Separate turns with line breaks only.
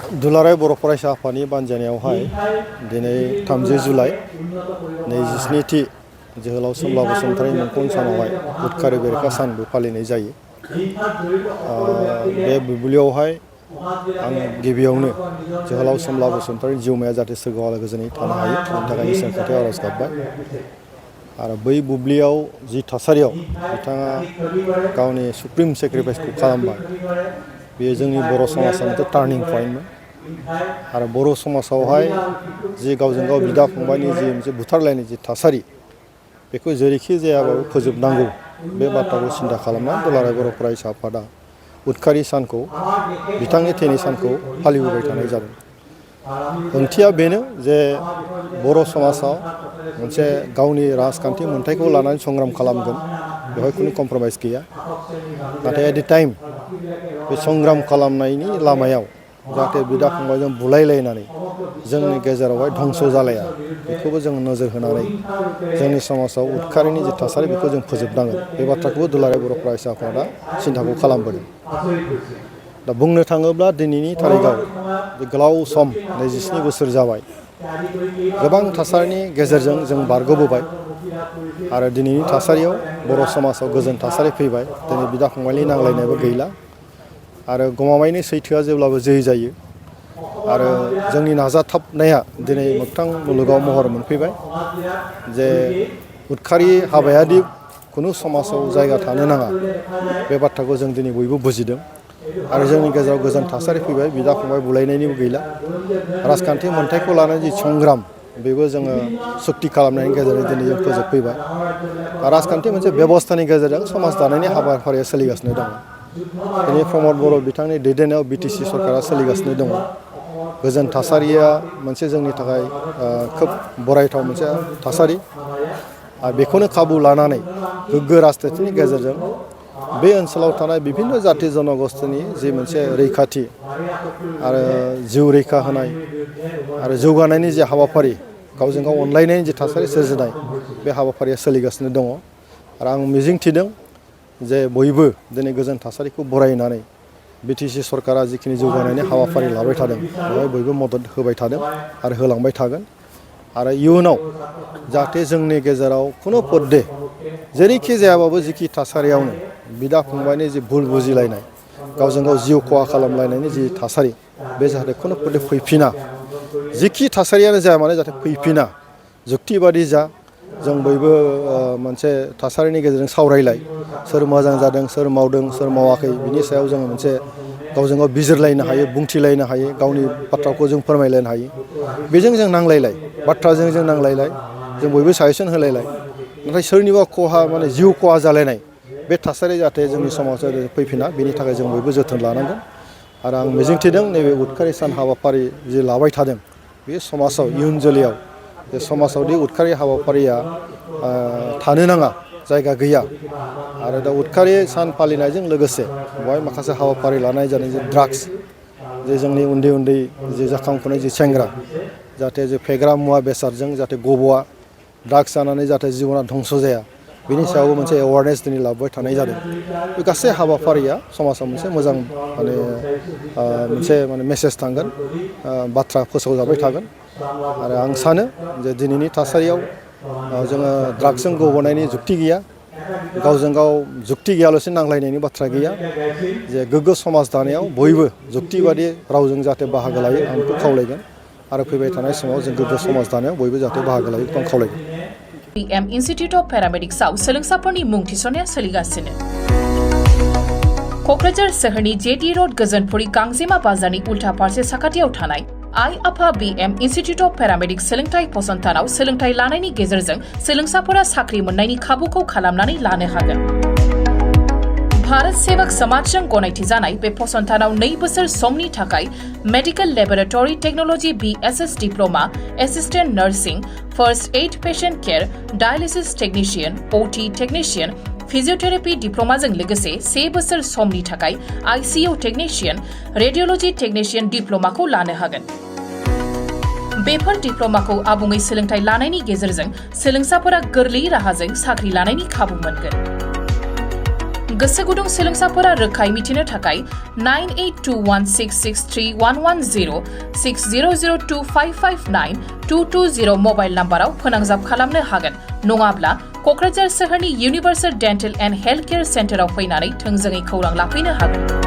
दुलाराय बर' फरायसा आफादनि बानजायनायावहाय दिनै 30 जुलाइ 27थि जोहोलाव सोमब्ला बसुमतारी मुंख्लं सानावहाय उदखारि बेरेखा सानबो फालिनाय जायो। बे बुब्लियावहाय आं गिबियावनो जोहोलाव सोमब्ला बसुमतारीनि जिउमाया जाहाथे सोरगोआव आलो गोजोनै थानो हायो बेनि थाखाय इसोरनि खाथियाव आरज गाबबाय। आरो बै बुब्लियाव जि थासारियाव बिथाङा गावनि सुप्रिम सेक्रिफाइसखौ खालामबाय बेयो जोंनि बर' समाजनि मोनसे टार्निं पइन्टमोन। आरो बर' समाजावहाय जि गावजों गाव बिदा फंबायनि जि मोनसे बुथारलायनाय जि थासारि बेखौ जेरैखि जायाबाबो फोजोबनांगौ बे बाथ्राखौ सिन्था खालामनानै दुलाराय बर' फरायसा आफादा उदखारि सानखौ बिथांनि थैनाय सानखौ फालिबोबाय थानाय जादों। ओंथिया बेनो जे बर' समाजाव मोनसे गावनि राजखान्थि मोन्थायखौ लानानै संग्राम खालामगोन बेवहाय खुनु कमप्रमाइज गैया। नाथाय एट द टाइम बे संग्राम खालामनायनि लामायाव जाहाथे बिदा फंबायजों बुलायलायनानै जोंनि गेजेरावहाय धंस जालाया बेखौबो जों नोजोर होनानै जोंनि समाजाव उदखारिनि जि थासारि बेखौ जों फोजोबनांगोन बे बाथ्राखौबो दुलाराय बर' फरायसा आफादा सिन्थाखौ खालामबोदों। दा बुंनो थाङोब्ला दिनैनि थारिखआव गोलाव सम 27 बोसोर जाबाय गोबां थासारिनि गेजेरजों जों बारग'बोबाय आरो दिनैनि थासारियाव बर' समाजाव गोजोन थासारि फैबाय। दिनै बिदा फंबायनि नांलायनायबो गैला आरो गमामायैनो सैथोआ जेब्लाबो जै जायो आरो जोंनि नाजाथाबनाया दिनै मोगथां मुलुगाव महर मोनफैबाय जे उदखारि हाबायादि खुनु समाजाव जायगा थानो नाङा बे बाथ्राखौ जों दिनै बयबो बुजिदों आरो जोंनि गेजेराव गोजोन थासारि फैबाय। बिदा फंबाय बुलायनायनिबो गैला। राजखान्थि मोन्थायखौ लानानै जि संग्राम बेबो जोङो सुक्ति खालामनायनि गेजेरजों दिनै जों फोजोबफैबाय। राजखान्थि मोनसे बेबस्थानि गेजेरजों समाज दानायनि हाबाफारिया सोलिगासिनो दङ। दिनै प्रमद बर' बिथांनि दैदेननायाव बिटिसि सरकारा सोलिगासिनो दङ। गोजोन थासारिया मोनसे जोंनि थाखाय खोब बरायथाव मोनसे थासारि आरो बेखौनो खाबु लानानै गोग्गो राजनीतिनि गेजेरजों बे ओनसोलाव थानाय बिभिन्न जाति जनगोष्ठीनि जि मोनसे रैखाथि आरो जिउ रैखा होनाय आरो जौगानायनि जि हाबाफारि गावजों गाव अनलायनायनि जि थासारि सोरजिनाय बे हाबाफारिया सोलिगासिनो दङ। आरो आं मिजिंथिदों जे बयबो दिनै गोजोन थासारिखौ बरायनानै बिटिसि सरकारा जिखिनि जौगानायनि हाबाफारि लाबाय थादों बेवहाय बयबो मदद होबाय थादों आरो होलांबाय थागोन। आरो इयुनाव जाहाथे जोंनि गेजेराव खुनु पदे जेरैखि जायाबाबो जिखि थासारियावनो बिदा फंबायनि जि भुल बुजिलायनाय गावजों गाव जिउ खहा खालामलायनायनि जि थासारि बे जाहाथे खुनु पदे फैफिना। जिखि थासारियानो जाया मानो जाहाथे फैफिना। जुक्तिबादि जा जों बयबो मोनसे थासारिनि गेजेरजों सावरायलाय सोर मोजां जादों सोर मावदों सोर मावाखै बिनि सायाव जोङो मोनसे गावजों गाव बिजिरलायनो हायो बुंथिलायनो हायो गावनि बाथ्राखौ जों फोरमायलायनो हायो। बेजों जों नांलायलाय बाथ्राजों जों नांलायलाय जों बयबो साजेसन होलायलाय। नाथाय सोरनिबा खहा माने जिउ खहा जालायनाय बे थासारि जाहाथे जोंनि समाजाव फैफिना बेनि थाखाय जों बयबो जोथोन लानांगोन। आरो आं मिजिंथिदों नैबे उदखारि सान हाबाफारि जि लाबाय थादों बे समाजाव इयुन जोलैयाव बे समाजावदि उदखारि हाबाफारिया थानो नाङा जायगा गैया। आरो दा उदखारि सान फालिनायजों लोगोसे बेवहाय माखासे हाबाफारि लानाय जादों जे ड्राग्स जे जोंनि उन्दै उन्दै जे जाखांफुनाय जि सेंग्रा जाहाथे जे फेग्रा मुवा बेसादजों जाहाथे गब'आ ड्राग्स जानानै जाहाथे जिबना धंस जाया बेनि सायावबो मोनसे एवारनेस दिनै लाबोबाय थानाय जादों। बे गासै हाबाफारिया समाजाव मोनसे मोजां मोनसे मेसेज थांगोन बाथ्रा फोसावजाबाय थागोन। आरो आं सानो जे दिनैनि थासारियाव जोङो ड्राग्सजों गब'नायनि जुक्ति गैया। गावजों गाव जुक्ति गैयालासे नांलायनायनि बाथ्रा गैया। जे गोग्गो समाज दानायाव बयबो जुक्तिबादि रावजों जाहाथे बाहागो लायो आं बेखौ खावलायगोन। आरो फैबाय थानाय समाव जों गोग्गो समाज दानायाव बयबो जाहाथे बाहागो लायो बेखौ आं खावलायगोन।
PM Institute of Paramedicsआव सोलोंसाफोरनि मुं थिसननाया सोलिगासिनो। क'क्राझार सोहोरनि जेटी रोड गोजोनपुरी गांजेमा बाजारनि उल्था फारसे साखाथियाव थानाय आइ आफा BM Institute of Paramedics सोलोंथाइ फसंथानाव सोलोंथाइ लानायनि गेजेरजों सोलोंसाफोरा साख्रि मोननायनि खाबुखौ खालामनानै लानो हागोन। भारत सेवक समाजजों गनायथि जानाय बे फसंथानाव 2 बोसोर समनि थाखाय medical laboratory technology BSS diploma, assistant nursing, first aid patient care, dialysis technician, OT technician, physiotherapy डिप्लोमाजों लोगोसे 1 बोसोर समनि थाखाय ICU टेक्निशियन, रेडियोलॉजी टेक्निशियन डिप्लोमाखौ लानो हागोन। बेफोर डिप्लोमाखौ आबुङै सोलोंथाइ लानायनि गेजेरजों सोलोंसाफोरा गोरलै राहाजों साख्रि लानायनि खाबु मोनगोन। गोसो गुदुं सोलोंसाफोरा रोखायै मिथिनो थाखाय 9821663110 6002559220 मबाइल नाम्बाराव फोनांजाब खालामनो हागोन नङाब्ला क'क्राझार सोहोरनि universal dental and health care सेन्टाराव फैनानै थोंजोङै खौरां लाफैनो हागोन।